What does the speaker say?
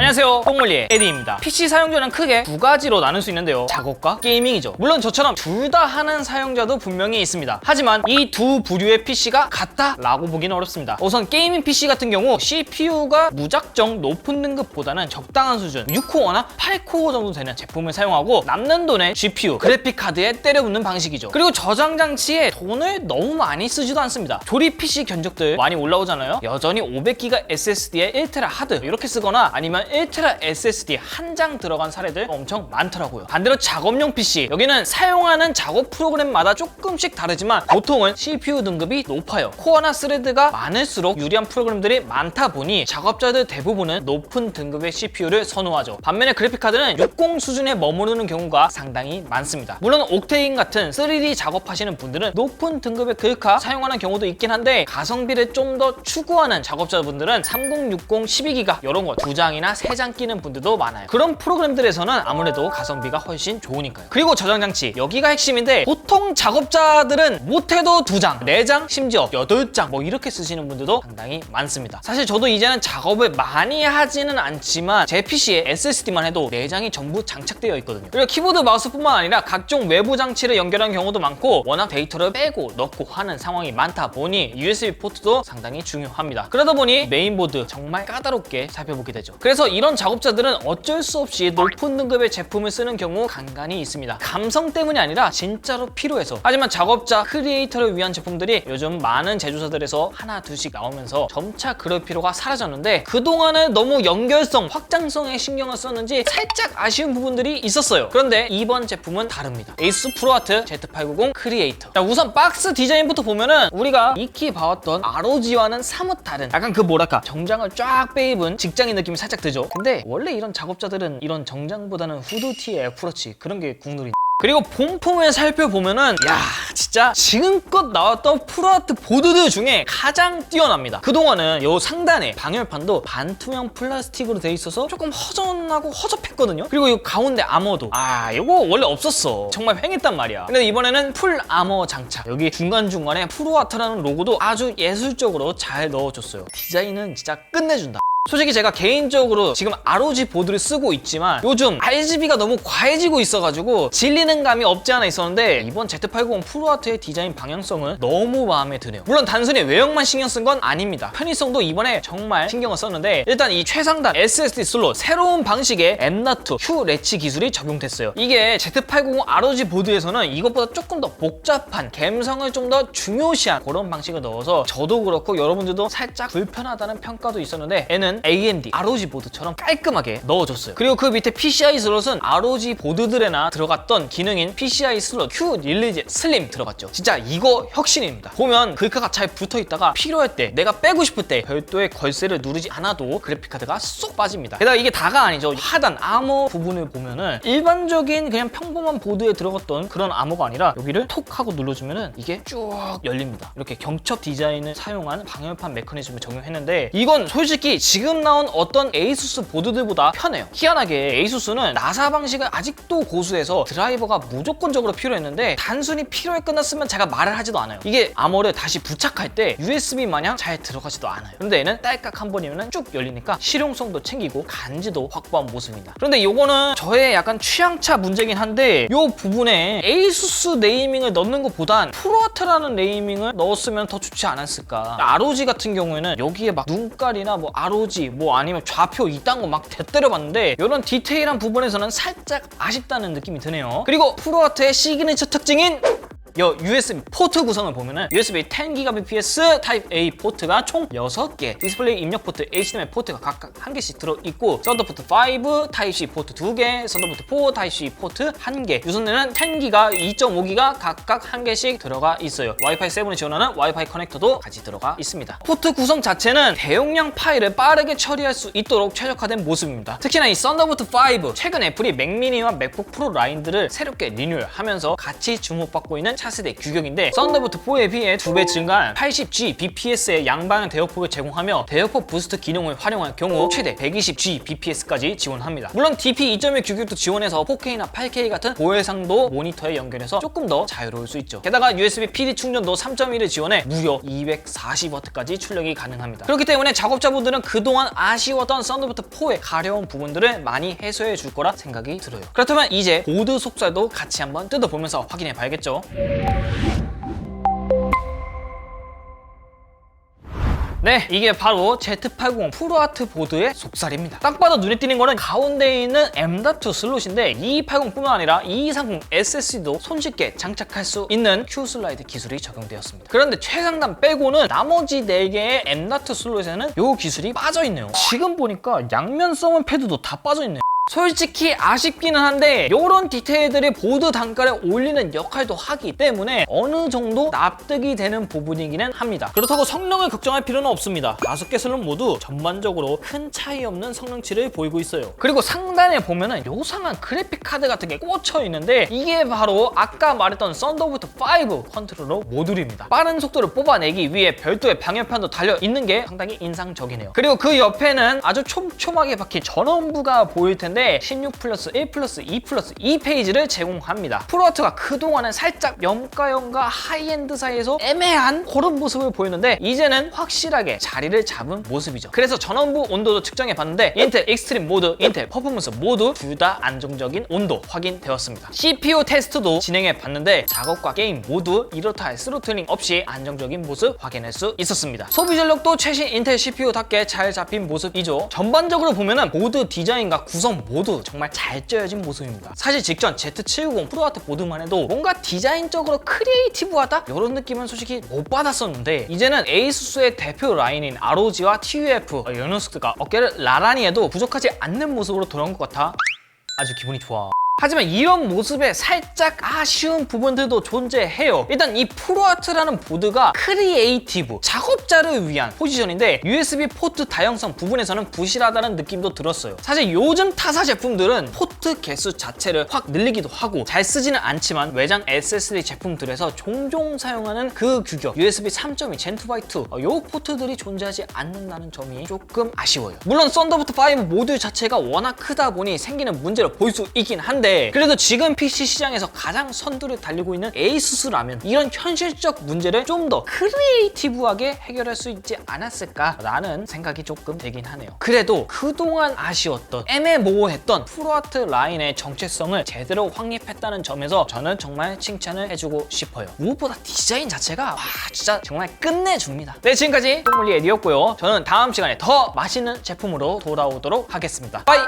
안녕하세요, 똥물리의 에디입니다. PC 사용자는 크게 두 가지로 나눌 수 있는데요, 작업과 게이밍이죠. 물론 저처럼 둘 다 하는 사용자도 분명히 있습니다. 하지만 이 두 부류의 PC가 같다라고 보기는 어렵습니다. 우선 게이밍 PC 같은 경우 CPU가 무작정 높은 등급보다는 적당한 수준 6코어나 8코어 정도 되는 제품을 사용하고 남는 돈에 GPU, 그래픽카드에 때려붙는 방식이죠. 그리고 저장 장치에 돈을 너무 많이 쓰지도 않습니다. 조립 PC 견적들 많이 올라오잖아요. 여전히 500GB SSD에 1TB 하드 이렇게 쓰거나 아니면 1TB SSD 한 장 들어간 사례들 엄청 많더라고요. 반대로 작업용 PC, 여기는 사용하는 작업 프로그램마다 조금씩 다르지만 보통은 CPU 등급이 높아요. 코어나 스레드가 많을수록 유리한 프로그램들이 많다 보니 작업자들 대부분은 높은 등급의 CPU를 선호하죠. 반면에 그래픽카드는 60 수준에 머무르는 경우가 상당히 많습니다. 물론 옥테인 같은 3D 작업하시는 분들은 높은 등급의 그래픽카 사용하는 경우도 있긴 한데 가성비를 좀 더 추구하는 작업자분들은 3060 12기가 이런 거 2장이나 3장 끼는 분들도 많아요. 그런 프로그램들에서는 아무래도 가성비가 훨씬 좋으니까요. 그리고 저장 장치, 여기가 핵심인데 보통 작업자들은 못해도 2장, 4장, 심지어 8장 뭐 이렇게 쓰시는 분들도 상당히 많습니다. 사실 저도 이제는 작업을 많이 하지는 않지만 제 PC에 SSD만 해도 4장이 전부 장착되어 있거든요. 그리고 키보드, 마우스뿐만 아니라 각종 외부 장치를 연결한 경우도 많고 워낙 데이터를 빼고 넣고 하는 상황이 많다 보니 USB 포트도 상당히 중요합니다. 그러다 보니 메인보드 정말 까다롭게 살펴보게 되죠. 그래서 이런 작업자들은 어쩔 수 없이 높은 등급의 제품을 쓰는 경우 간간히 있습니다. 감성 때문이 아니라 진짜로 필요해서. 하지만 작업자, 크리에이터를 위한 제품들이 요즘 많은 제조사들에서 하나 둘씩 나오면서 점차 그럴 필요가 사라졌는데 그동안은 너무 연결성, 확장성에 신경을 썼는지 살짝 아쉬운 부분들이 있었어요. 그런데 이번 제품은 다릅니다. 에이수스 프로아트 Z890 크리에이터. 자, 우선 박스 디자인부터 보면은 우리가 익히 봐왔던 ROG와는 사뭇 다른 약간 그 뭐랄까 정장을 쫙 빼입은 직장인 느낌이 살짝 들죠. 근데 원래 이런 작업자들은 이런 정장보다는 후드티에 애플워치 그런 게 국룰이. 그리고 본품을 살펴보면은 야 진짜 지금껏 나왔던 프로아트 보드들 중에 가장 뛰어납니다. 그동안은 요 상단에 방열판도 반투명 플라스틱으로 돼 있어서 조금 허전하고 허접했거든요. 그리고 이 가운데 아머도 이거 원래 없었어. 정말 횡했단 말이야. 근데 이번에는 풀 아머 장착, 여기 중간중간에 프로아트라는 로고도 아주 예술적으로 잘 넣어줬어요. 디자인은 진짜 끝내준다. 솔직히 제가 개인적으로 지금 ROG 보드를 쓰고 있지만 요즘 RGB가 너무 과해지고 있어가지고 질리는 감이 없지 않아 있었는데 이번 Z890 프로아트의 디자인 방향성은 너무 마음에 드네요. 물론 단순히 외형만 신경 쓴 건 아닙니다. 편의성도 이번에 정말 신경을 썼는데 일단 이 최상단 SSD 슬롯, 새로운 방식의 M.2 Q 레치 기술이 적용됐어요. 이게 Z890 ROG 보드에서는 이것보다 조금 더 복잡한 감성을 좀 더 중요시한 그런 방식을 넣어서 저도 그렇고 여러분들도 살짝 불편하다는 평가도 있었는데 얘는 AMD ROG 보드처럼 깔끔하게 넣어줬어요. 그리고 그 밑에 PCI 슬롯은 ROG 보드들에나 들어갔던 기능인 PCI 슬롯 Q 릴리즈 슬림 들어갔죠. 진짜 이거 혁신입니다. 보면 글카가 잘 붙어있다가 필요할 때, 내가 빼고 싶을 때 별도의 걸쇠를 누르지 않아도 그래픽카드가 쏙 빠집니다. 게다가 이게 다가 아니죠. 하단 아머 부분을 보면은 일반적인 그냥 평범한 보드에 들어갔던 그런 아머가 아니라 여기를 톡 하고 눌러주면은 이게 쭉 열립니다. 이렇게 경첩 디자인을 사용한 방열판 메커니즘을 적용했는데 이건 솔직히 지금 나온 어떤 에이수스 보드들보다 편해요. 희한하게 에이수스는 나사 방식을 아직도 고수해서 드라이버가 무조건적으로 필요했는데 단순히 필요에 끝났으면 제가 말을 하지도 않아요. 이게 아머를 다시 부착할 때 USB 마냥 잘 들어가지도 않아요. 그런데 얘는 딸깍 한 번이면 쭉 열리니까 실용성도 챙기고 간지도 확보한 모습입니다. 그런데 요거는 저의 약간 취향차 문제긴 한데 요 부분에 에이수스 네이밍을 넣는 것보단 프로아트라는 네이밍을 넣었으면 더 좋지 않았을까. ROG 같은 경우에는 여기에 막 눈깔이나 뭐 ROG 뭐 아니면 좌표 이딴 거 막 대때려봤는데 이런 디테일한 부분에서는 살짝 아쉽다는 느낌이 드네요. 그리고 프로아트의 시그니처 특징인 요 USB 포트 구성을 보면은 USB 10Gbps 타입 A 포트가 총 6개, 디스플레이 입력 포트, HDMI 포트가 각각 1개씩 들어있고 썬더볼트 5 타입C 포트 2개, 썬더볼트 4 타입C 포트 1개, 유선에는 10기가, 2.5기가 각각 1개씩 들어가 있어요. 와이파이 7을 지원하는 와이파이 커넥터도 같이 들어가 있습니다. 포트 구성 자체는 대용량 파일을 빠르게 처리할 수 있도록 최적화된 모습입니다. 특히나 이 썬더볼트 5, 최근 애플이 맥미니와 맥북 프로 라인들을 새롭게 리뉴얼하면서 같이 주목받고 있는 차세대 규격인데 썬더볼트 4에 비해 2배 증가한 80Gbps의 양방향 대역폭을 제공하며 대역폭 부스트 기능을 활용할 경우 최대 120Gbps까지 지원합니다. 물론 DP 2.1 규격도 지원해서 4K나 8K 같은 고해상도 모니터에 연결해서 조금 더 자유로울 수 있죠. 게다가 USB PD 충전도 3.1을 지원해 무려 240W까지 출력이 가능합니다. 그렇기 때문에 작업자분들은 그동안 아쉬웠던 썬더볼트 4의 가려운 부분들을 많이 해소해 줄 거라 생각이 들어요. 그렇다면 이제 보드 속살도 같이 한번 뜯어보면서 확인해 봐야겠죠. 네, 이게 바로 Z80 프로아트 보드의 속살입니다. 딱 봐도 눈에 띄는 거는 가운데에 있는 M.2 슬롯인데 2280뿐만 아니라 2230 SSD도 손쉽게 장착할 수 있는 Q-슬라이드 기술이 적용되었습니다. 그런데 최상단 빼고는 나머지 4개의 M.2 슬롯에는 이 기술이 빠져있네요. 지금 보니까 양면 써먼 패드도 다 빠져있네요. 솔직히 아쉽기는 한데 이런 디테일들이 보드 단가를 올리는 역할도 하기 때문에 어느 정도 납득이 되는 부분이기는 합니다. 그렇다고 성능을 걱정할 필요는 없습니다. 5개 슬롯 모두 전반적으로 큰 차이 없는 성능치를 보이고 있어요. 그리고 상단에 보면은 요상한 그래픽 카드 같은 게 꽂혀 있는데 이게 바로 아까 말했던 썬더볼트 5 컨트롤러 모듈입니다. 빠른 속도를 뽑아내기 위해 별도의 방열판도 달려 있는 게 상당히 인상적이네요. 그리고 그 옆에는 아주 촘촘하게 박힌 전원부가 보일 텐데 16+1+2+2 페이지를 제공합니다. 프로아트가 그동안은 살짝 염가염가 하이엔드 사이에서 애매한 그런 모습을 보였는데 이제는 확실하게 자리를 잡은 모습이죠. 그래서 전원부 온도도 측정해 봤는데 인텔 익스트림 모드, 인텔 퍼포먼스 모두 둘 다 안정적인 온도 확인되었습니다. CPU 테스트도 진행해 봤는데 작업과 게임 모두 이렇다 할 스로틀링 없이 안정적인 모습 확인할 수 있었습니다. 소비 전력도 최신 인텔 CPU답게 잘 잡힌 모습이죠. 전반적으로 보면은 보드 디자인과 구성 모두 정말 잘 짜여진 모습입니다. 사실 직전 Z790 프로아트 보드만 해도 뭔가 디자인적으로 크리에이티브하다? 이런 느낌은 솔직히 못 받았었는데 이제는 에이수스의 대표 라인인 ROG와 TUF 연우스가 어깨를 나란히 해도 부족하지 않는 모습으로 돌아온 것 같아 아주 기분이 좋아. 하지만 이런 모습에 살짝 아쉬운 부분들도 존재해요. 일단 이 프로아트라는 보드가 크리에이티브, 작업자를 위한 포지션인데 USB 포트 다양성 부분에서는 부실하다는 느낌도 들었어요. 사실 요즘 타사 제품들은 포트 개수 자체를 확 늘리기도 하고 잘 쓰지는 않지만 외장 SSD 제품들에서 종종 사용하는 그 규격 USB 3.2 Gen2x2 요 포트들이 존재하지 않는다는 점이 조금 아쉬워요. 물론 썬더볼트 5 모듈 자체가 워낙 크다 보니 생기는 문제로 보일 수 있긴 한데 그래도 지금 PC 시장에서 가장 선두를 달리고 있는 에이수스라면 이런 현실적 문제를 좀 더 크리에이티브하게 해결할 수 있지 않았을까라는 생각이 조금 들긴 하네요. 그래도 그동안 아쉬웠던 애매모호했던 프로아트 라인의 정체성을 제대로 확립했다는 점에서 저는 정말 칭찬을 해주고 싶어요. 무엇보다 디자인 자체가 와 진짜 정말 끝내줍니다. 네, 지금까지 똥물리 에디였고요. 저는 다음 시간에 더 맛있는 제품으로 돌아오도록 하겠습니다. 바이!